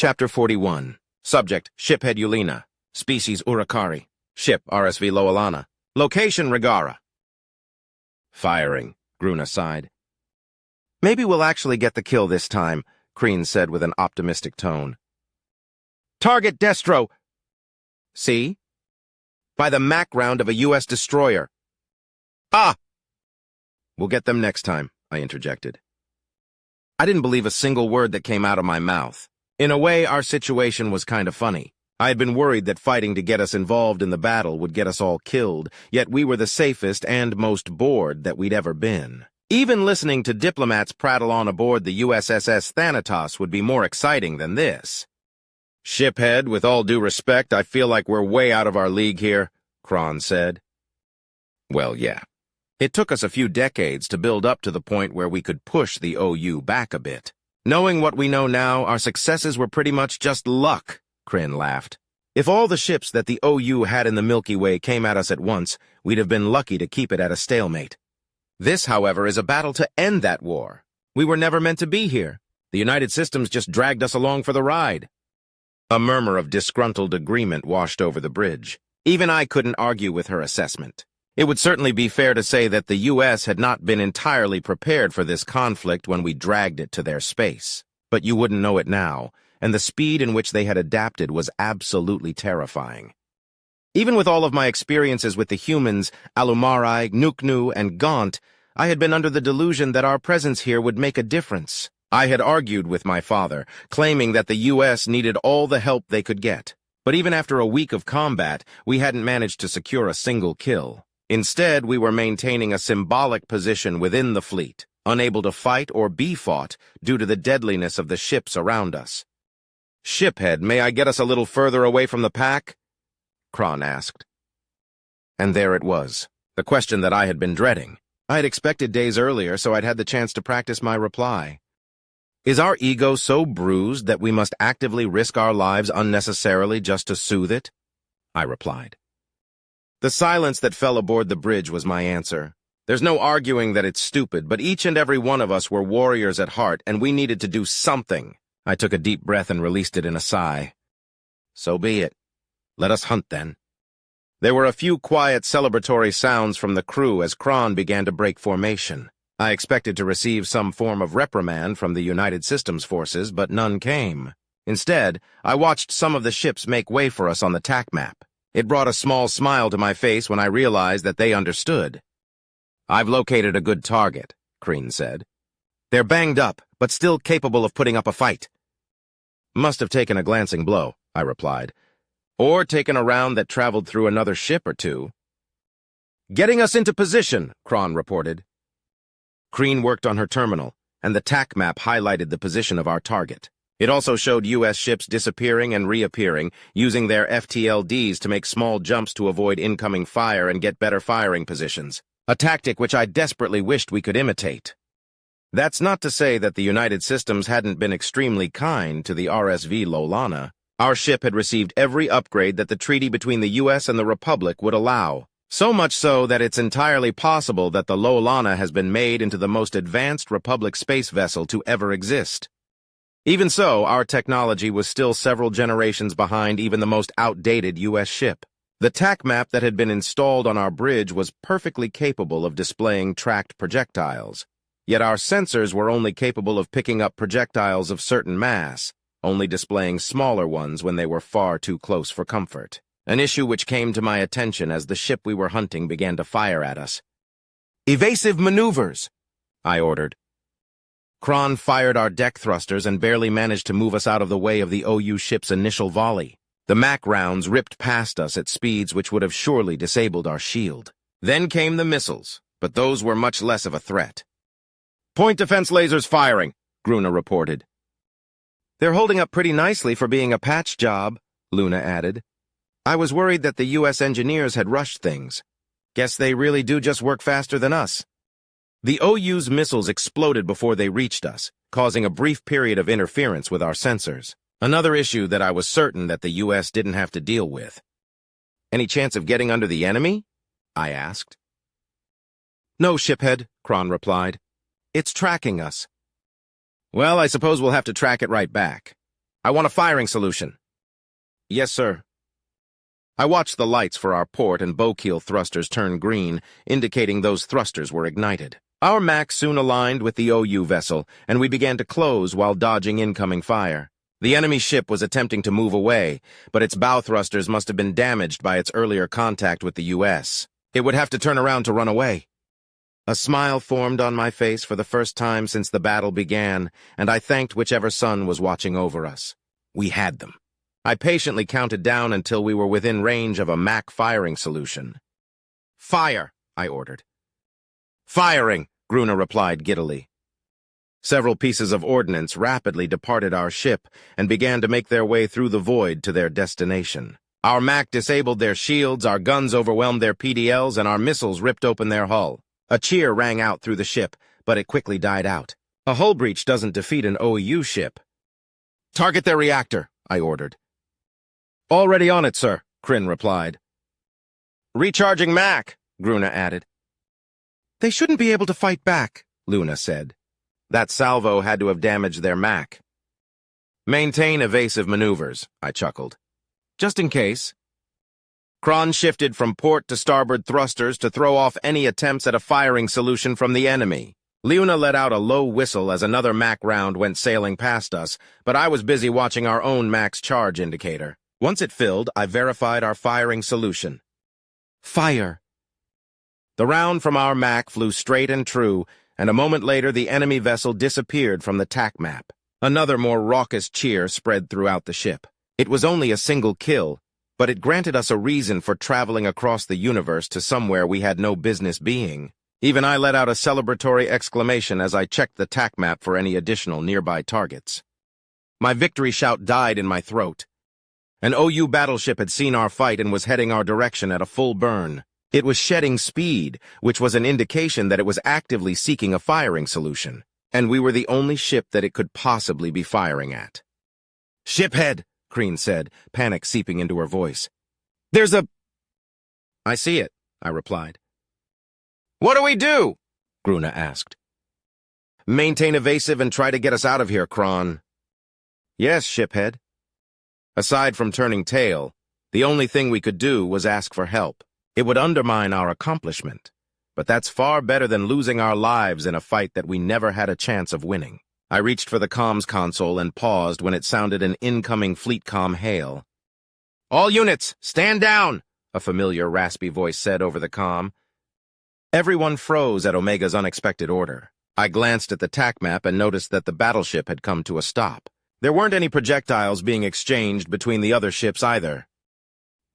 Chapter 41. Subject, Shiphead Yulina. Species, Urakari. Ship, RSV Loalana. Location, Regara. Firing, Gruna sighed. Maybe we'll actually get the kill this time, Kreen said with an optimistic tone. Target Destro! See? By the Mac round of a U.S. destroyer. Ah! We'll get them next time, I interjected. I didn't believe a single word that came out of my mouth. In a way, our situation was kind of funny. I had been worried that fighting to get us involved in the battle would get us all killed, yet we were the safest and most bored that we'd ever been. Even listening to diplomats prattle on aboard the USSS Thanatos would be more exciting than this. Shiphead, with all due respect, I feel like we're way out of our league here, Kron said. Well, yeah. It took us a few decades to build up to the point where we could push the OU back a bit. Knowing what we know now, our successes were pretty much just luck, Kryn laughed. If all the ships that the OU had in the Milky Way came at us at once, we'd have been lucky to keep it at a stalemate. This, however, is a battle to end that war. We were never meant to be here. The United Systems just dragged us along for the ride. A murmur of disgruntled agreement washed over the bridge. Even I couldn't argue with her assessment. It would certainly be fair to say that the U.S. had not been entirely prepared for this conflict when we dragged it to their space. But you wouldn't know it now, and the speed in which they had adapted was absolutely terrifying. Even with all of my experiences with the humans, Alumari, Nuknu, and Gaunt, I had been under the delusion that our presence here would make a difference. I had argued with my father, claiming that the U.S. needed all the help they could get. But even after a week of combat, we hadn't managed to secure a single kill. Instead, we were maintaining a symbolic position within the fleet, unable to fight or be fought due to the deadliness of the ships around us. Shiphead, may I get us a little further away from the pack? Kron asked. And there it was, the question that I had been dreading. I had expected days earlier, so I'd had the chance to practice my reply. Is our ego so bruised that we must actively risk our lives unnecessarily just to soothe it? I replied. The silence that fell aboard the bridge was my answer. There's no arguing that it's stupid, but each and every one of us were warriors at heart, and we needed to do something. I took a deep breath and released it in a sigh. So be it. Let us hunt, then. There were a few quiet celebratory sounds from the crew as Kron began to break formation. I expected to receive some form of reprimand from the United Systems forces, but none came. Instead, I watched some of the ships make way for us on the TAC map. It brought a small smile to my face when I realized that they understood. I've located a good target, Kreen said. They're banged up, but still capable of putting up a fight. Must have taken a glancing blow, I replied. Or taken a round that traveled through another ship or two. Getting us into position, Kron reported. Kreen worked on her terminal, and the TAC map highlighted the position of our target. It also showed U.S. ships disappearing and reappearing, using their FTLDs to make small jumps to avoid incoming fire and get better firing positions, a tactic which I desperately wished we could imitate. That's not to say that the United Systems hadn't been extremely kind to the RSV Loalana. Our ship had received every upgrade that the treaty between the U.S. and the Republic would allow, so much so that it's entirely possible that the Loalana has been made into the most advanced Republic space vessel to ever exist. Even so, our technology was still several generations behind even the most outdated U.S. ship. The TAC map that had been installed on our bridge was perfectly capable of displaying tracked projectiles, yet our sensors were only capable of picking up projectiles of certain mass, only displaying smaller ones when they were far too close for comfort, an issue which came to my attention as the ship we were hunting began to fire at us. Evasive maneuvers, I ordered. Kron fired our deck thrusters and barely managed to move us out of the way of the OU ship's initial volley. The Mac rounds ripped past us at speeds which would have surely disabled our shield. Then came the missiles, but those were much less of a threat. Point defense lasers firing, Gruna reported. They're holding up pretty nicely for being a patch job, Luna added. I was worried that the U.S. engineers had rushed things. Guess they really do just work faster than us. The OU's missiles exploded before they reached us, causing a brief period of interference with our sensors. Another issue that I was certain that the U.S. didn't have to deal with. Any chance of getting under the enemy? I asked. No, shiphead, Kron replied. It's tracking us. Well, I suppose we'll have to track it right back. I want a firing solution. Yes, sir. I watched the lights for our port and bow-keel thrusters turn green, indicating those thrusters were ignited. Our Mac soon aligned with the OU vessel, and we began to close while dodging incoming fire. The enemy ship was attempting to move away, but its bow thrusters must have been damaged by its earlier contact with the U.S. It would have to turn around to run away. A smile formed on my face for the first time since the battle began, and I thanked whichever sun was watching over us. We had them. I patiently counted down until we were within range of a Mac firing solution. Fire, I ordered. Firing, Gruner replied giddily. Several pieces of ordnance rapidly departed our ship and began to make their way through the void to their destination. Our Mac disabled their shields, our guns overwhelmed their PDLs, and our missiles ripped open their hull. A cheer rang out through the ship, but it quickly died out. A hull breach doesn't defeat an OU ship. Target their reactor, I ordered. Already on it, sir, Kryn replied. Recharging Mac, Gruna added. They shouldn't be able to fight back, Luna said. That salvo had to have damaged their Mac. Maintain evasive maneuvers, I chuckled. Just in case. Kron shifted from port to starboard thrusters to throw off any attempts at a firing solution from the enemy. Luna let out a low whistle as another Mac round went sailing past us, but I was busy watching our own Mac's charge indicator. Once it filled, I verified our firing solution. Fire! The round from our Mac flew straight and true, and a moment later the enemy vessel disappeared from the TAC map. Another more raucous cheer spread throughout the ship. It was only a single kill, but it granted us a reason for traveling across the universe to somewhere we had no business being. Even I let out a celebratory exclamation as I checked the TAC map for any additional nearby targets. My victory shout died in my throat. An OU battleship had seen our fight and was heading our direction at a full burn. It was shedding speed, which was an indication that it was actively seeking a firing solution, and we were the only ship that it could possibly be firing at. Shiphead, Kryn said, panic seeping into her voice. There's a... I see it, I replied. What do we do? Gruna asked. Maintain evasive and try to get us out of here, Kron. Yes, shiphead. Aside from turning tail, the only thing we could do was ask for help. It would undermine our accomplishment, but that's far better than losing our lives in a fight that we never had a chance of winning. I reached for the comms console and paused when it sounded an incoming fleet-comm hail. All units, stand down, a familiar raspy voice said over the comm. Everyone froze at Omega's unexpected order. I glanced at the TAC map and noticed that the battleship had come to a stop. There weren't any projectiles being exchanged between the other ships either.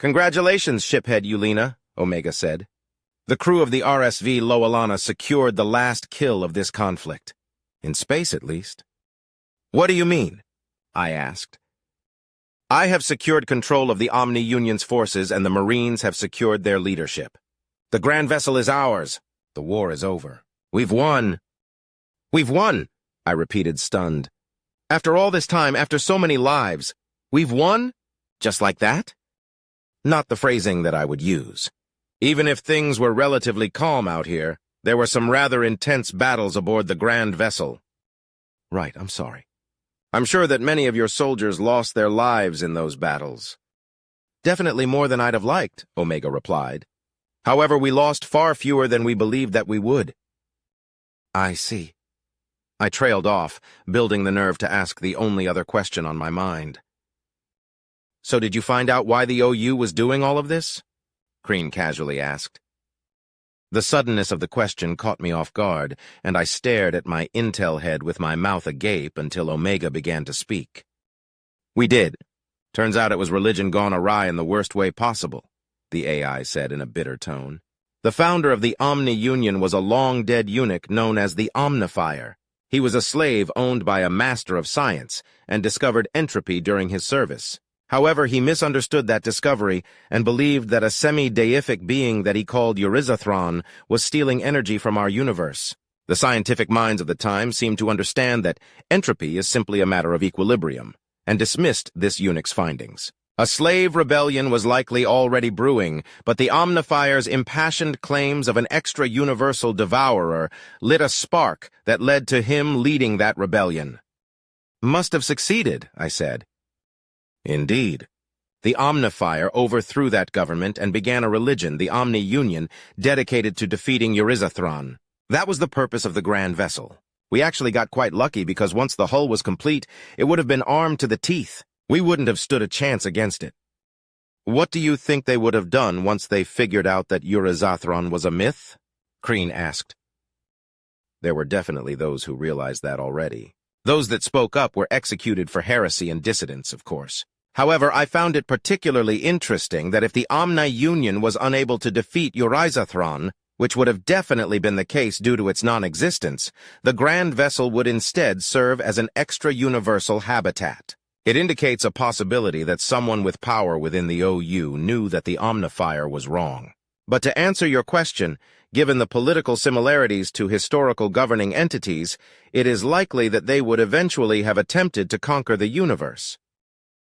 Congratulations, shiphead Yulina, Omega said. The crew of the RSV Loalana secured the last kill of this conflict. In space, at least. What do you mean? I asked. I have secured control of the Omni Union's forces and the Marines have secured their leadership. The Grand Vessel is ours. The war is over. We've won. We've won, I repeated, stunned. After all this time, after so many lives, we've won? Just like that? Not the phrasing that I would use. Even if things were relatively calm out here, there were some rather intense battles aboard the Grand Vessel. Right, I'm sorry. I'm sure that many of your soldiers lost their lives in those battles. Definitely more than I'd have liked, Omega replied. However, we lost far fewer than we believed that we would. I see. I trailed off, building the nerve to ask the only other question on my mind. So did you find out why the OU was doing all of this? Kryn casually asked. The suddenness of the question caught me off guard, and I stared at my intel head with my mouth agape until Omega began to speak. We did. Turns out it was religion gone awry in the worst way possible, the AI said in a bitter tone. The founder of the Omni Union was a long-dead eunuch known as the Omnifier. He was a slave owned by a master of science and discovered entropy during his service. However, he misunderstood that discovery and believed that a semi-deific being that he called Euryzathron was stealing energy from our universe. The scientific minds of the time seemed to understand that entropy is simply a matter of equilibrium, and dismissed this eunuch's findings. A slave rebellion was likely already brewing, but the Omnifier's impassioned claims of an extra-universal devourer lit a spark that led to him leading that rebellion. Must have succeeded, I said. Indeed. The Omnifier overthrew that government and began a religion, the Omni-Union, dedicated to defeating Euryzathron. That was the purpose of the Grand Vessel. We actually got quite lucky because once the hull was complete, it would have been armed to the teeth. We wouldn't have stood a chance against it. What do you think they would have done once they figured out that Euryzathron was a myth? Crean asked. There were definitely those who realized that already. Those that spoke up were executed for heresy and dissidence, of course. However, I found it particularly interesting that if the Omni-Union was unable to defeat Euryzathron, which would have definitely been the case due to its non-existence, the Grand Vessel would instead serve as an extra-universal habitat. It indicates a possibility that someone with power within the OU knew that the Omnifier was wrong. But to answer your question, given the political similarities to historical governing entities, it is likely that they would eventually have attempted to conquer the universe.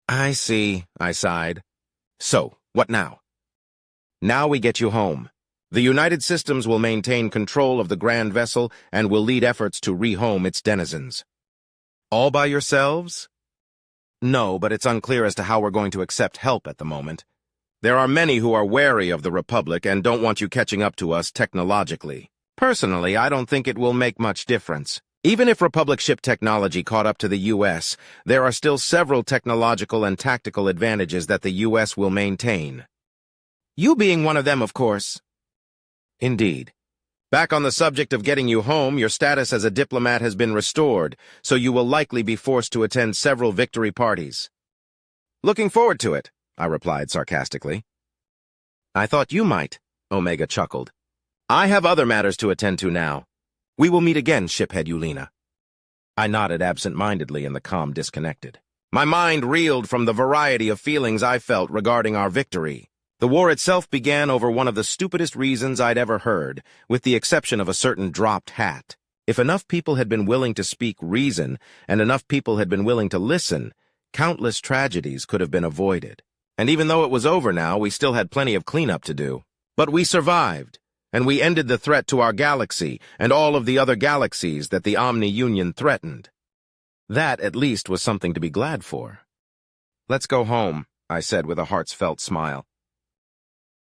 I see, I sighed. So, what now? Now we get you home. The United Systems will maintain control of the Grand Vessel and will lead efforts to rehome its denizens. All by yourselves? No, but it's unclear as to how we're going to accept help at the moment. There are many who are wary of the Republic and don't want you catching up to us technologically. Personally, I don't think it will make much difference. Even if Republic ship technology caught up to the U.S., there are still several technological and tactical advantages that the U.S. will maintain. You being one of them, of course. Indeed. Back on the subject of getting you home, your status as a diplomat has been restored, so you will likely be forced to attend several victory parties. Looking forward to it, I replied sarcastically. I thought you might, Omega chuckled. I have other matters to attend to now. We will meet again, shiphead Yulina. I nodded absent-mindedly and the comm disconnected. My mind reeled from the variety of feelings I felt regarding our victory. The war itself began over one of the stupidest reasons I'd ever heard, with the exception of a certain dropped hat. If enough people had been willing to speak reason, and enough people had been willing to listen, countless tragedies could have been avoided. And even though it was over now, we still had plenty of cleanup to do. But we survived. And we ended the threat to our galaxy and all of the other galaxies that the Omni-Union threatened. That, at least, was something to be glad for. Let's go home, I said with a heartfelt smile.